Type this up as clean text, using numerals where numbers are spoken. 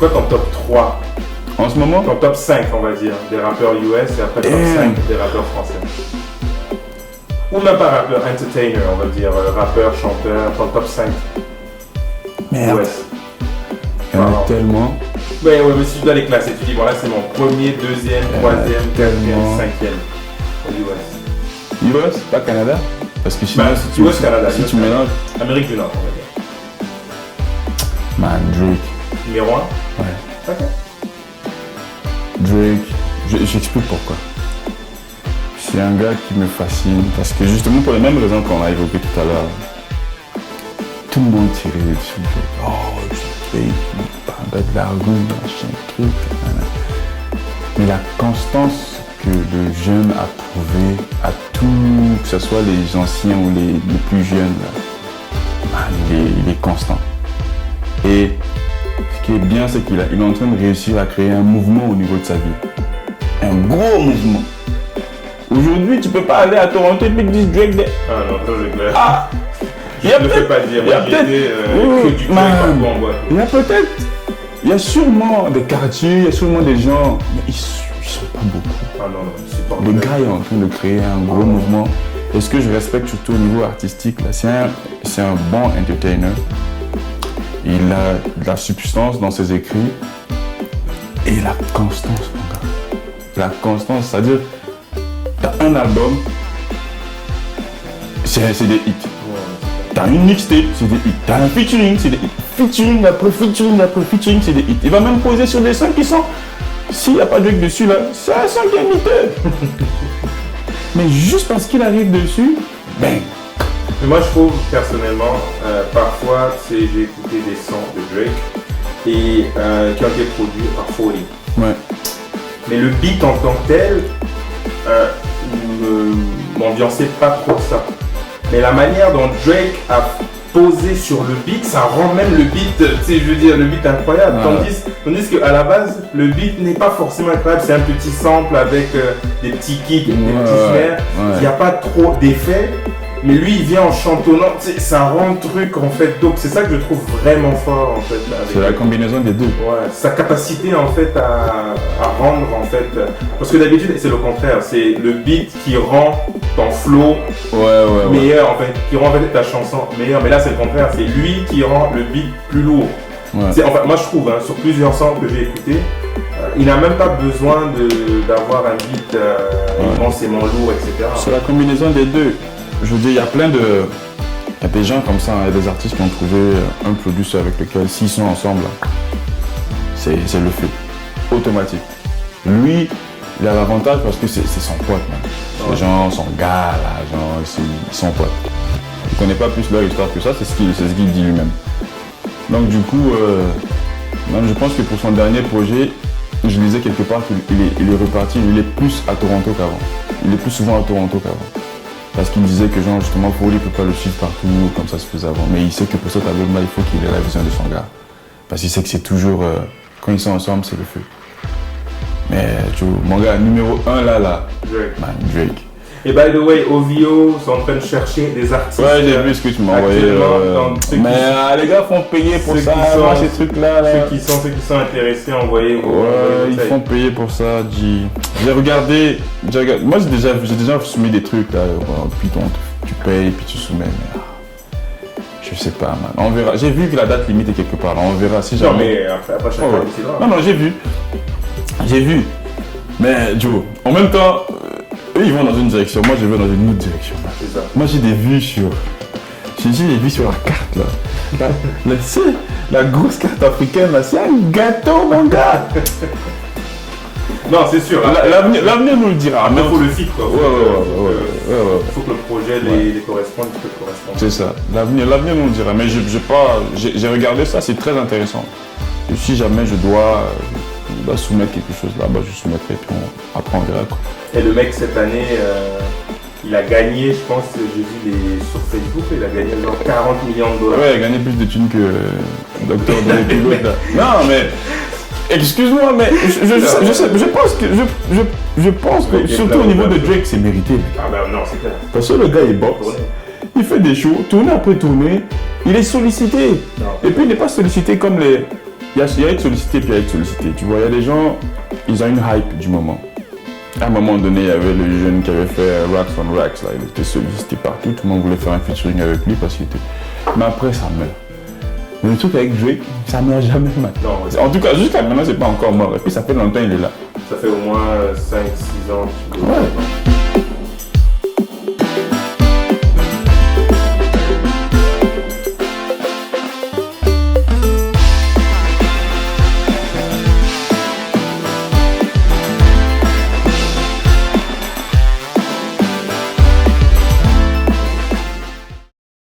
quoi ton top 3 En ce moment, ton top 5, on va dire, des rappeurs US et après top 5 des rappeurs français. Ou même pas rappeur, entertainer, on va dire, rappeur, chanteur, ton top 5 merde, US. il y en a tellement. Ouais, mais si tu dois les classer, tu dis, bon là c'est mon premier, deuxième, troisième, quatrième, cinquième aux US. US, pas Canada. Parce que sinon, si US, Canada, si US, tu mélanges. Amérique du Nord, on va dire. Man, Drake. Numéro 1. Ouais. Ok. Drake, j'explique pourquoi. C'est un gars qui me fascine parce que justement pour les mêmes raisons qu'on a évoquées tout à l'heure, tout le monde tirait dessus. Oh, Drake, il parle de la rue, machin, truc. Mais la constance que le jeune a trouvée à tout, que ce soit les anciens ou les plus jeunes, là, il est constant. Et ce qui est bien, c'est qu'il est en train de réussir à créer un mouvement au niveau de sa vie. Un gros mouvement. Aujourd'hui, tu peux pas aller à Toronto et puis dire Drake. Ah non, ça c'est clair. Ah, je ne le fais pas dire. Moi, j'étais que du Drake partout en boîte. Il y a sûrement des quartiers, il y a sûrement des gens, mais ils sont pas beaucoup. Ah non, c'est pas Le gars est en train de créer un gros mouvement. Et ce que je respecte surtout au niveau artistique, là, c'est un bon entertainer. Il a de la substance dans ses écrits et la constance, mon gars. La constance, c'est-à-dire, t'as un album, c'est des hits. T'as une mixtape, c'est des hits. T'as un featuring, c'est des hits. Featuring après featuring après featuring, c'est des hits. Il va même poser sur des sons qui sont, s'il n'y a pas de Drake dessus, là, c'est un son qui est miteux. Mais juste parce qu'il arrive dessus, bang. Mais moi je trouve personnellement, parfois j'ai écouté des sons de Drake et qui ont été produits par Foley. Ouais. Mais le beat en tant que tel ne m'ambiançait pas trop ça. Mais la manière dont Drake a posé sur le beat, ça rend même le beat, tu sais, je veux dire, le beat incroyable. Tandis qu'à la base, le beat n'est pas forcément incroyable. C'est un petit sample avec des petits kicks, des petits snares. Il n'y a pas trop d'effets. Mais lui, il vient en chantonnant, tu sais, ça rend le truc en fait dope. C'est ça que je trouve vraiment fort en fait. C'est la combinaison des deux. Ouais, sa capacité en fait à rendre en fait. Parce que d'habitude, c'est le contraire. C'est le beat qui rend ton flow meilleur en fait. Qui rend en fait ta chanson meilleure. Mais là, c'est le contraire. C'est lui qui rend le beat plus lourd. Ouais. En fait, moi, je trouve, hein, sur plusieurs sons que j'ai écoutés, il n'a même pas besoin d'avoir un beat immensément lourd, etc. C'est la combinaison des deux. Je veux dire, il y a des gens comme ça, il y a des artistes qui ont trouvé un producer avec lequel, s'ils sont ensemble, c'est le feu, automatique. Lui, il a l'avantage parce que c'est son pote, man. Les gens, son gars, là, genre, c'est son pote. Il ne connaît pas plus leur histoire que ça, c'est ce qu'il dit lui-même. Donc du coup, même je pense que pour son dernier projet, je lisais quelque part qu'il est reparti, il est plus à Toronto qu'avant. Il est plus souvent à Toronto qu'avant. Parce qu'il disait que genre justement pour lui il ne peut pas le suivre partout comme ça se faisait avant. Mais il sait que pour cet album-là, il faut qu'il ait la vision de son gars. Parce qu'il sait que c'est toujours, quand ils sont ensemble, c'est le feu. Mais tu vois, mon gars, numéro 1 là, Drake. Man, Drake. Et by the way, OVO sont en train de chercher des artistes. Ouais, j'ai vu ce que tu m'as envoyé. Mais les gars font payer pour ça, ces trucs-là. Ceux qui sont intéressés, envoyer. Ouais, ils font payer pour ça. J'ai regardé. Moi, j'ai déjà soumis des trucs là. Puis tu payes, puis tu soumets. Mais je sais pas, man. On verra. J'ai vu que la date limite est quelque part. On verra si jamais. Non, mais après chacun décidera. Non, j'ai vu. J'ai vu. Mais Joe, en même temps. Eux ils vont dans une direction, moi je vais dans une autre direction. C'est ça. Moi j'ai des vues sur. J'ai des vues sur la carte là. La grosse carte africaine là, c'est un gâteau mon gars. Non c'est sûr. L'avenir nous le dira. Mais il faut le fit quoi. Ouais. Il faut que le projet les corresponde, il faut que corresponde. C'est ça. L'avenir nous le dira. Mais j'ai regardé ça, c'est très intéressant. Et si jamais je dois soumettre quelque chose là, je soumettrai et puis après on verra quoi. Et le mec cette année, il a gagné, je pense, j'ai vu sur Facebook, il a gagné genre 40 millions de dollars. Ouais, il a gagné plus de thunes que Docteur de l'épilote là. Non mais, excuse-moi, mais je pense que surtout au niveau de Drake, c'est mérité. Ah ben non, c'est clair. Parce que le gars il boxe, il fait des shows, tournée après tournée, il est sollicité. Non. Et puis il n'est pas sollicité comme il y a être sollicité puis il y a être sollicité. Tu vois, il y a des gens, ils ont une hype du moment. À un moment donné, il y avait le jeune qui avait fait Racks on Racks, là. Il était sollicité partout, tout le monde voulait faire un featuring avec lui parce qu'il était... Mais après, ça meurt. Mais le truc avec Drake, ça ne meurt jamais maintenant. Non, En tout cas, jusqu'à maintenant, c'est pas encore mort. Et puis ça fait longtemps qu'il est là. ça fait au moins 5-6 ans. Ouais.